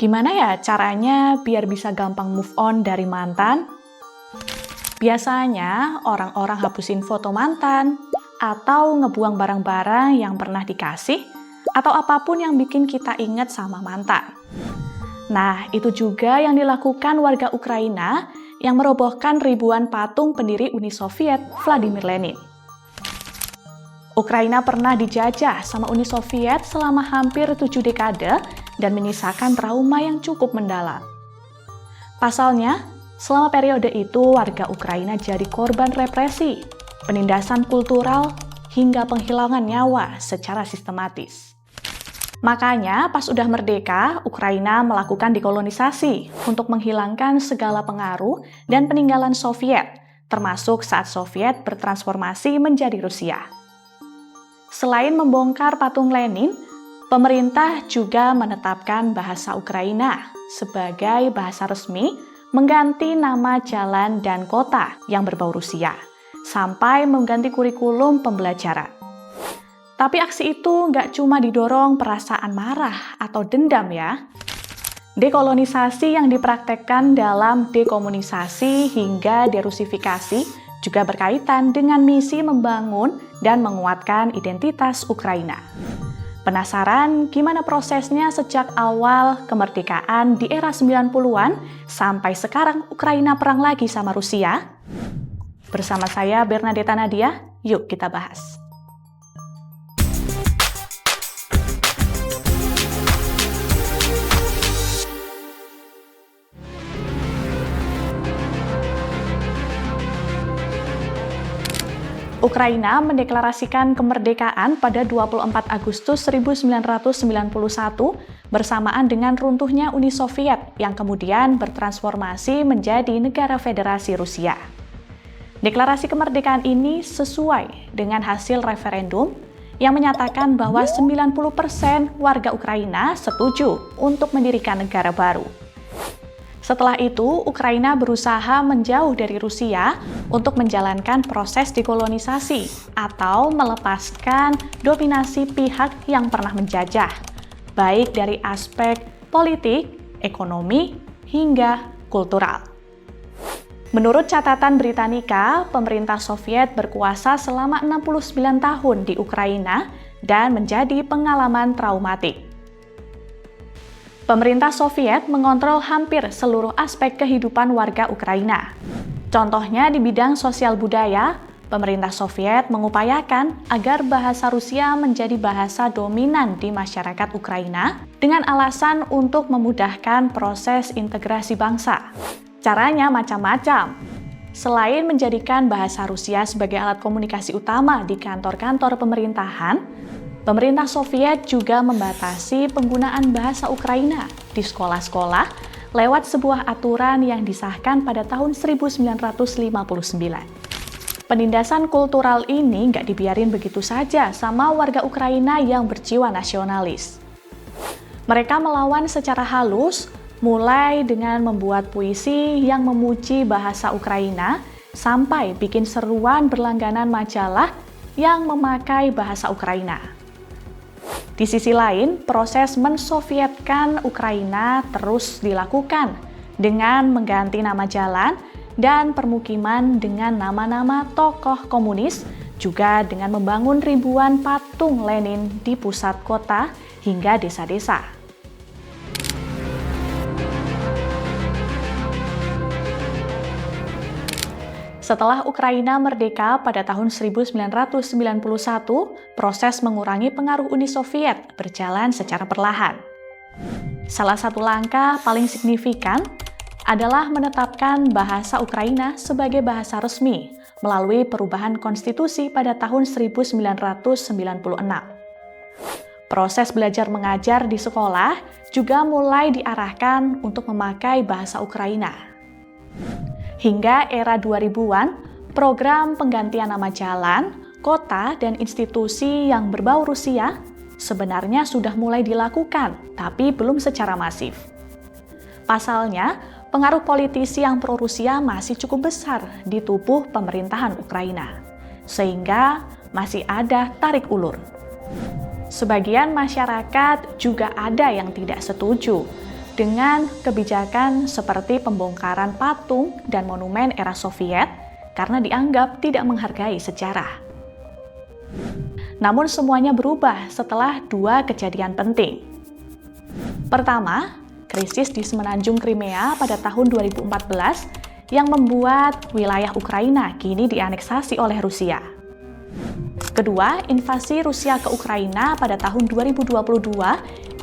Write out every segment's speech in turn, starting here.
Gimana ya caranya biar bisa gampang move on dari mantan? Biasanya orang-orang hapusin foto mantan, atau ngebuang barang-barang yang pernah dikasih, atau apapun yang bikin kita ingat sama mantan. Nah, itu juga yang dilakukan warga Ukraina yang merobohkan ribuan patung pendiri Uni Soviet, Vladimir Lenin. Ukraina pernah dijajah sama Uni Soviet selama hampir 7 dekade dan menyisakan trauma yang cukup mendalam. Pasalnya, selama periode itu warga Ukraina jadi korban represi, penindasan kultural, hingga penghilangan nyawa secara sistematis. Makanya, pas udah merdeka, Ukraina melakukan dekolonisasi untuk menghilangkan segala pengaruh dan peninggalan Soviet, termasuk saat Soviet bertransformasi menjadi Rusia. Selain membongkar patung Lenin, pemerintah juga menetapkan bahasa Ukraina sebagai bahasa resmi, mengganti nama jalan dan kota yang berbau Rusia, sampai mengganti kurikulum pembelajaran. Tapi aksi itu nggak cuma didorong perasaan marah atau dendam ya. Dekolonisasi yang dipraktekkan dalam dekomunisasi hingga derusifikasi juga berkaitan dengan misi membangun dan menguatkan identitas Ukraina. Penasaran gimana prosesnya sejak awal kemerdekaan di era 90-an sampai sekarang Ukraina perang lagi sama Rusia? Bersama saya Bernadetta Nadia, yuk kita bahas. Ukraina mendeklarasikan kemerdekaan pada 24 Agustus 1991 bersamaan dengan runtuhnya Uni Soviet yang kemudian bertransformasi menjadi negara federasi Rusia. Deklarasi kemerdekaan ini sesuai dengan hasil referendum yang menyatakan bahwa 90% warga Ukraina setuju untuk mendirikan negara baru. Setelah itu, Ukraina berusaha menjauh dari Rusia untuk menjalankan proses dekolonisasi atau melepaskan dominasi pihak yang pernah menjajah, baik dari aspek politik, ekonomi, hingga kultural. Menurut catatan Britannica, pemerintah Soviet berkuasa selama 69 tahun di Ukraina dan menjadi pengalaman traumatik. Pemerintah Soviet mengontrol hampir seluruh aspek kehidupan warga Ukraina. Contohnya di bidang sosial budaya, pemerintah Soviet mengupayakan agar bahasa Rusia menjadi bahasa dominan di masyarakat Ukraina dengan alasan untuk memudahkan proses integrasi bangsa. Caranya macam-macam. Selain menjadikan bahasa Rusia sebagai alat komunikasi utama di kantor-kantor pemerintahan, pemerintah Soviet juga membatasi penggunaan bahasa Ukraina di sekolah-sekolah lewat sebuah aturan yang disahkan pada tahun 1959. Penindasan kultural ini nggak dibiarin begitu saja sama warga Ukraina yang berjiwa nasionalis. Mereka melawan secara halus, mulai dengan membuat puisi yang memuji bahasa Ukraina, sampai bikin seruan berlangganan majalah yang memakai bahasa Ukraina. Di sisi lain, proses mensovietkan Ukraina terus dilakukan dengan mengganti nama jalan dan permukiman dengan nama-nama tokoh komunis, juga dengan membangun ribuan patung Lenin di pusat kota hingga desa-desa. Setelah Ukraina merdeka pada tahun 1991, proses mengurangi pengaruh Uni Soviet berjalan secara perlahan. Salah satu langkah paling signifikan adalah menetapkan bahasa Ukraina sebagai bahasa resmi melalui perubahan konstitusi pada tahun 1996. Proses belajar mengajar di sekolah juga mulai diarahkan untuk memakai bahasa Ukraina. Hingga era 2000-an, program penggantian nama jalan, kota, dan institusi yang berbau Rusia sebenarnya sudah mulai dilakukan, tapi belum secara masif. Pasalnya, pengaruh politisi yang pro-Rusia masih cukup besar di tubuh pemerintahan Ukraina, sehingga masih ada tarik ulur. Sebagian masyarakat juga ada yang tidak setuju dengan kebijakan seperti pembongkaran patung dan monumen era Soviet karena dianggap tidak menghargai sejarah. Namun semuanya berubah setelah dua kejadian penting. Pertama, krisis di semenanjung Crimea pada tahun 2014 yang membuat wilayah Ukraina kini dianeksasi oleh Rusia. Kedua, invasi Rusia ke Ukraina pada tahun 2022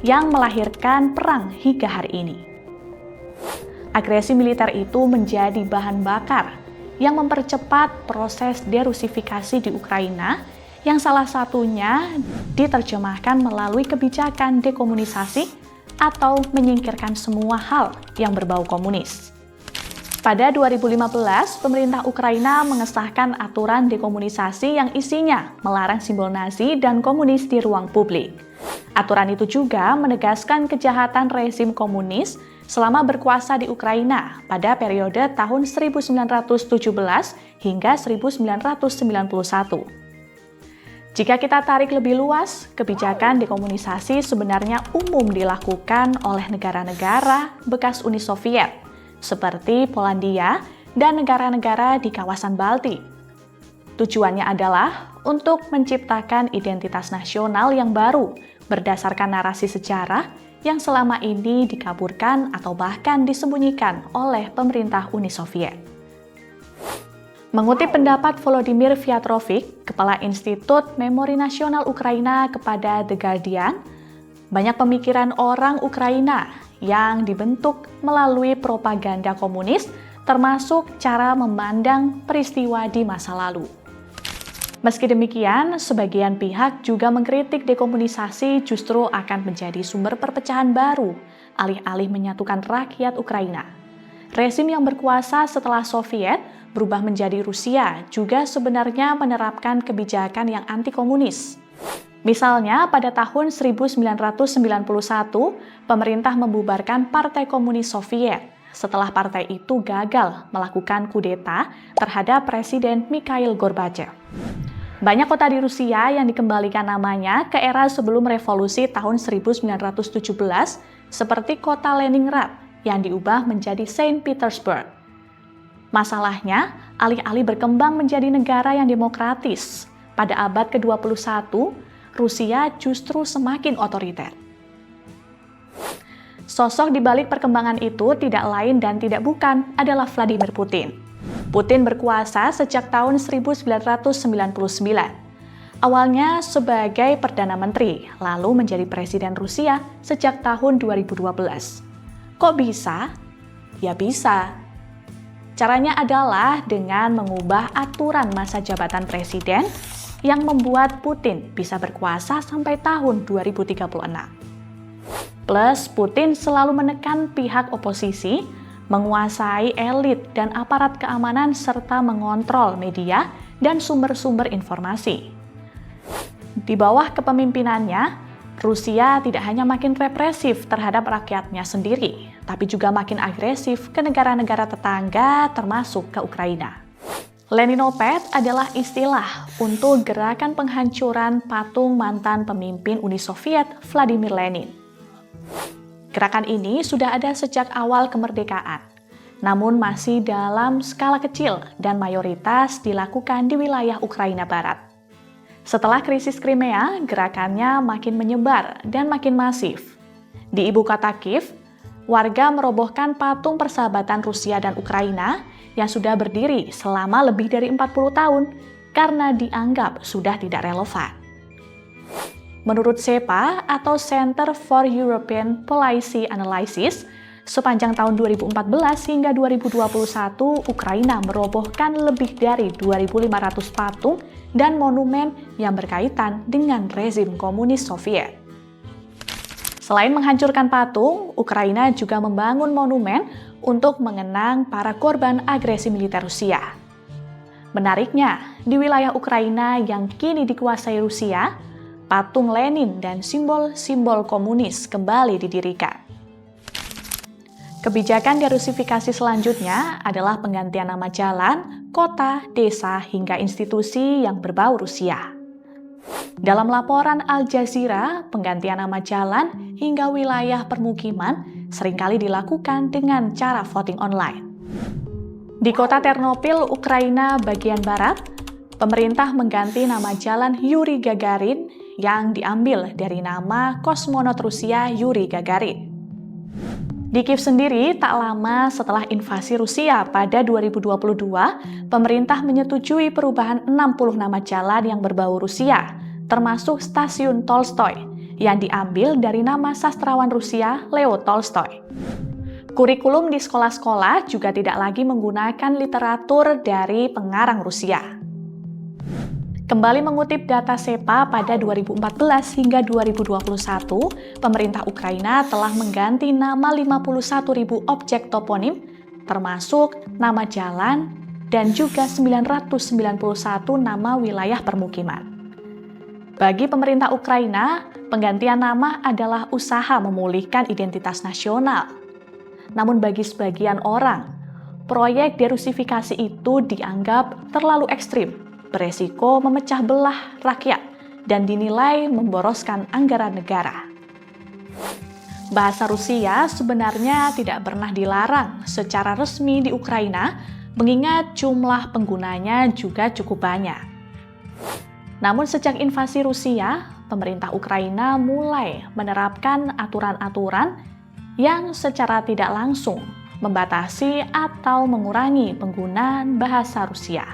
yang melahirkan perang hingga hari ini. Agresi militer itu menjadi bahan bakar yang mempercepat proses derusifikasi di Ukraina yang salah satunya diterjemahkan melalui kebijakan dekomunisasi atau menyingkirkan semua hal yang berbau komunis. Pada 2015, pemerintah Ukraina mengesahkan aturan dekomunisasi yang isinya melarang simbol Nazi dan komunis di ruang publik. Aturan itu juga menegaskan kejahatan rezim komunis selama berkuasa di Ukraina pada periode tahun 1917 hingga 1991. Jika kita tarik lebih luas, kebijakan dekomunisasi sebenarnya umum dilakukan oleh negara-negara bekas Uni Soviet, seperti Polandia dan negara-negara di kawasan Baltik. Tujuannya adalah untuk menciptakan identitas nasional yang baru berdasarkan narasi sejarah yang selama ini dikaburkan atau bahkan disembunyikan oleh pemerintah Uni Soviet. Mengutip pendapat Volodymyr Vyatrovic, Kepala Institut Memori Nasional Ukraina kepada The Guardian, banyak pemikiran orang Ukraina yang dibentuk melalui propaganda komunis, termasuk cara memandang peristiwa di masa lalu. Meski demikian, sebagian pihak juga mengkritik dekomunisasi justru akan menjadi sumber perpecahan baru, alih-alih menyatukan rakyat Ukraina. Rezim yang berkuasa setelah Soviet berubah menjadi Rusia juga sebenarnya menerapkan kebijakan yang anti-komunis. Misalnya, pada tahun 1991, pemerintah membubarkan Partai Komunis Soviet setelah partai itu gagal melakukan kudeta terhadap Presiden Mikhail Gorbachev. Banyak kota di Rusia yang dikembalikan namanya ke era sebelum revolusi tahun 1917, seperti kota Leningrad yang diubah menjadi Saint Petersburg. Masalahnya, alih-alih berkembang menjadi negara yang demokratis, pada abad ke-21, Rusia justru semakin otoriter. Sosok di balik perkembangan itu tidak lain dan tidak bukan adalah Vladimir Putin. Putin berkuasa sejak tahun 1999. Awalnya sebagai Perdana Menteri, lalu menjadi Presiden Rusia sejak tahun 2012. Kok bisa? Ya bisa. Caranya adalah dengan mengubah aturan masa jabatan presiden yang membuat Putin bisa berkuasa sampai tahun 2036. Plus, Putin selalu menekan pihak oposisi, menguasai elit dan aparat keamanan serta mengontrol media dan sumber-sumber informasi. Di bawah kepemimpinannya, Rusia tidak hanya makin represif terhadap rakyatnya sendiri, tapi juga makin agresif ke negara-negara tetangga termasuk ke Ukraina. Leninoped adalah istilah untuk gerakan penghancuran patung mantan pemimpin Uni Soviet Vladimir Lenin. Gerakan ini sudah ada sejak awal kemerdekaan, namun masih dalam skala kecil dan mayoritas dilakukan di wilayah Ukraina Barat. Setelah krisis Crimea, gerakannya makin menyebar dan makin masif. Di ibu kota Kiev, warga merobohkan patung persahabatan Rusia dan Ukraina yang sudah berdiri selama lebih dari 40 tahun karena dianggap sudah tidak relevan. Menurut CEPA atau Center for European Policy Analysis, sepanjang tahun 2014 hingga 2021, Ukraina merobohkan lebih dari 2.500 patung dan monumen yang berkaitan dengan rezim komunis Soviet. Selain menghancurkan patung, Ukraina juga membangun monumen untuk mengenang para korban agresi militer Rusia. Menariknya, di wilayah Ukraina yang kini dikuasai Rusia, patung Lenin dan simbol-simbol komunis kembali didirikan. Kebijakan derusifikasi selanjutnya adalah penggantian nama jalan, kota, desa, hingga institusi yang berbau Rusia. Dalam laporan Al Jazeera, penggantian nama jalan hingga wilayah permukiman seringkali dilakukan dengan cara voting online. Di kota Ternopil, Ukraina bagian barat, pemerintah mengganti nama jalan Yuri Gagarin yang diambil dari nama kosmonot Rusia Yuri Gagarin. Di Kiev sendiri, tak lama setelah invasi Rusia pada 2022, pemerintah menyetujui perubahan 60 nama jalan yang berbau Rusia, termasuk stasiun Tolstoy, yang diambil dari nama sastrawan Rusia Leo Tolstoy. Kurikulum di sekolah-sekolah juga tidak lagi menggunakan literatur dari pengarang Rusia. Kembali mengutip data SEPA pada 2014 hingga 2021, pemerintah Ukraina telah mengganti nama 51.000 objek toponim, termasuk nama jalan dan juga 991 nama wilayah permukiman. Bagi pemerintah Ukraina, penggantian nama adalah usaha memulihkan identitas nasional. Namun bagi sebagian orang, proyek derusifikasi itu dianggap terlalu ekstrim, beresiko memecah belah rakyat, dan dinilai memboroskan anggaran negara. Bahasa Rusia sebenarnya tidak pernah dilarang secara resmi di Ukraina, mengingat jumlah penggunanya juga cukup banyak. Namun sejak invasi Rusia, pemerintah Ukraina mulai menerapkan aturan-aturan yang secara tidak langsung membatasi atau mengurangi penggunaan bahasa Rusia.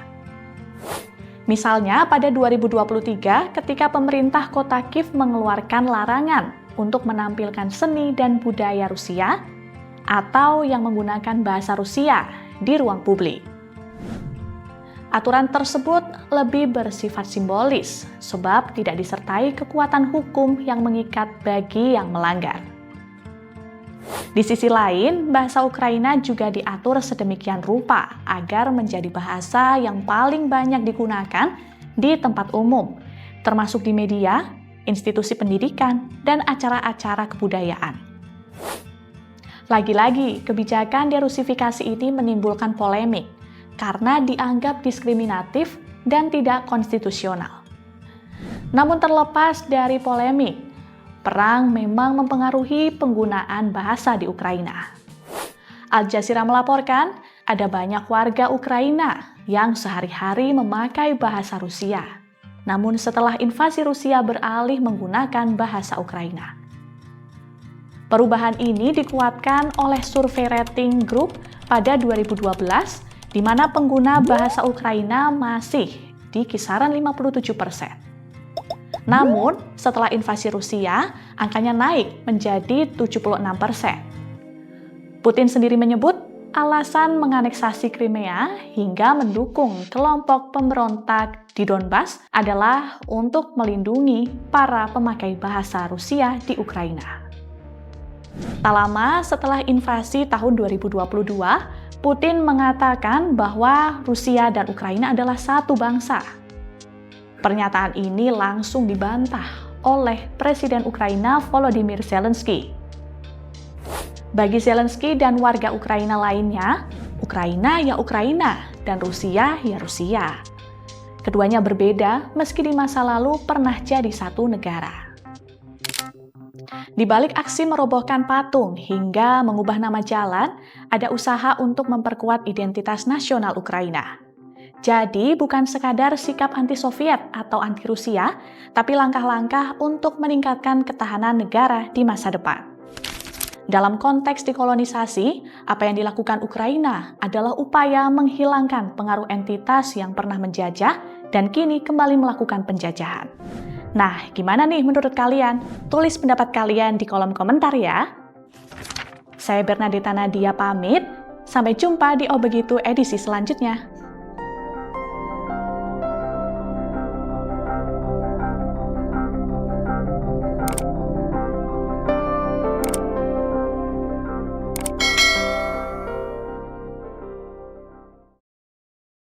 Misalnya pada 2023 ketika pemerintah kota Kiev mengeluarkan larangan untuk menampilkan seni dan budaya Rusia atau yang menggunakan bahasa Rusia di ruang publik. Aturan tersebut lebih bersifat simbolis sebab tidak disertai kekuatan hukum yang mengikat bagi yang melanggar. Di sisi lain, bahasa Ukraina juga diatur sedemikian rupa agar menjadi bahasa yang paling banyak digunakan di tempat umum, termasuk di media, institusi pendidikan, dan acara-acara kebudayaan. Lagi-lagi, kebijakan derusifikasi ini menimbulkan polemik karena dianggap diskriminatif dan tidak konstitusional. Namun terlepas dari polemik, perang memang mempengaruhi penggunaan bahasa di Ukraina. Al Jazeera melaporkan, ada banyak warga Ukraina yang sehari-hari memakai bahasa Rusia. Namun setelah invasi Rusia beralih menggunakan bahasa Ukraina. Perubahan ini dikuatkan oleh survei rating grup pada 2012, di mana pengguna bahasa Ukraina masih di kisaran 57%. Namun, setelah invasi Rusia, angkanya naik menjadi 76%. Putin sendiri menyebut alasan menganeksasi Crimea hingga mendukung kelompok pemberontak di Donbas adalah untuk melindungi para pemakai bahasa Rusia di Ukraina. Tak lama setelah invasi tahun 2022, Putin mengatakan bahwa Rusia dan Ukraina adalah satu bangsa. Pernyataan ini langsung dibantah oleh Presiden Ukraina Volodymyr Zelensky. Bagi Zelensky dan warga Ukraina lainnya, Ukraina ya Ukraina dan Rusia ya Rusia. Keduanya berbeda meski di masa lalu pernah jadi satu negara. Di balik aksi merobohkan patung hingga mengubah nama jalan, ada usaha untuk memperkuat identitas nasional Ukraina. Jadi bukan sekadar sikap anti-Soviet atau anti-Rusia, tapi langkah-langkah untuk meningkatkan ketahanan negara di masa depan. Dalam konteks dekolonisasi, apa yang dilakukan Ukraina adalah upaya menghilangkan pengaruh entitas yang pernah menjajah dan kini kembali melakukan penjajahan. Nah, gimana nih menurut kalian? Tulis pendapat kalian di kolom komentar ya. Saya Bernadetta Nadia pamit, sampai jumpa di Oh Begitu edisi selanjutnya.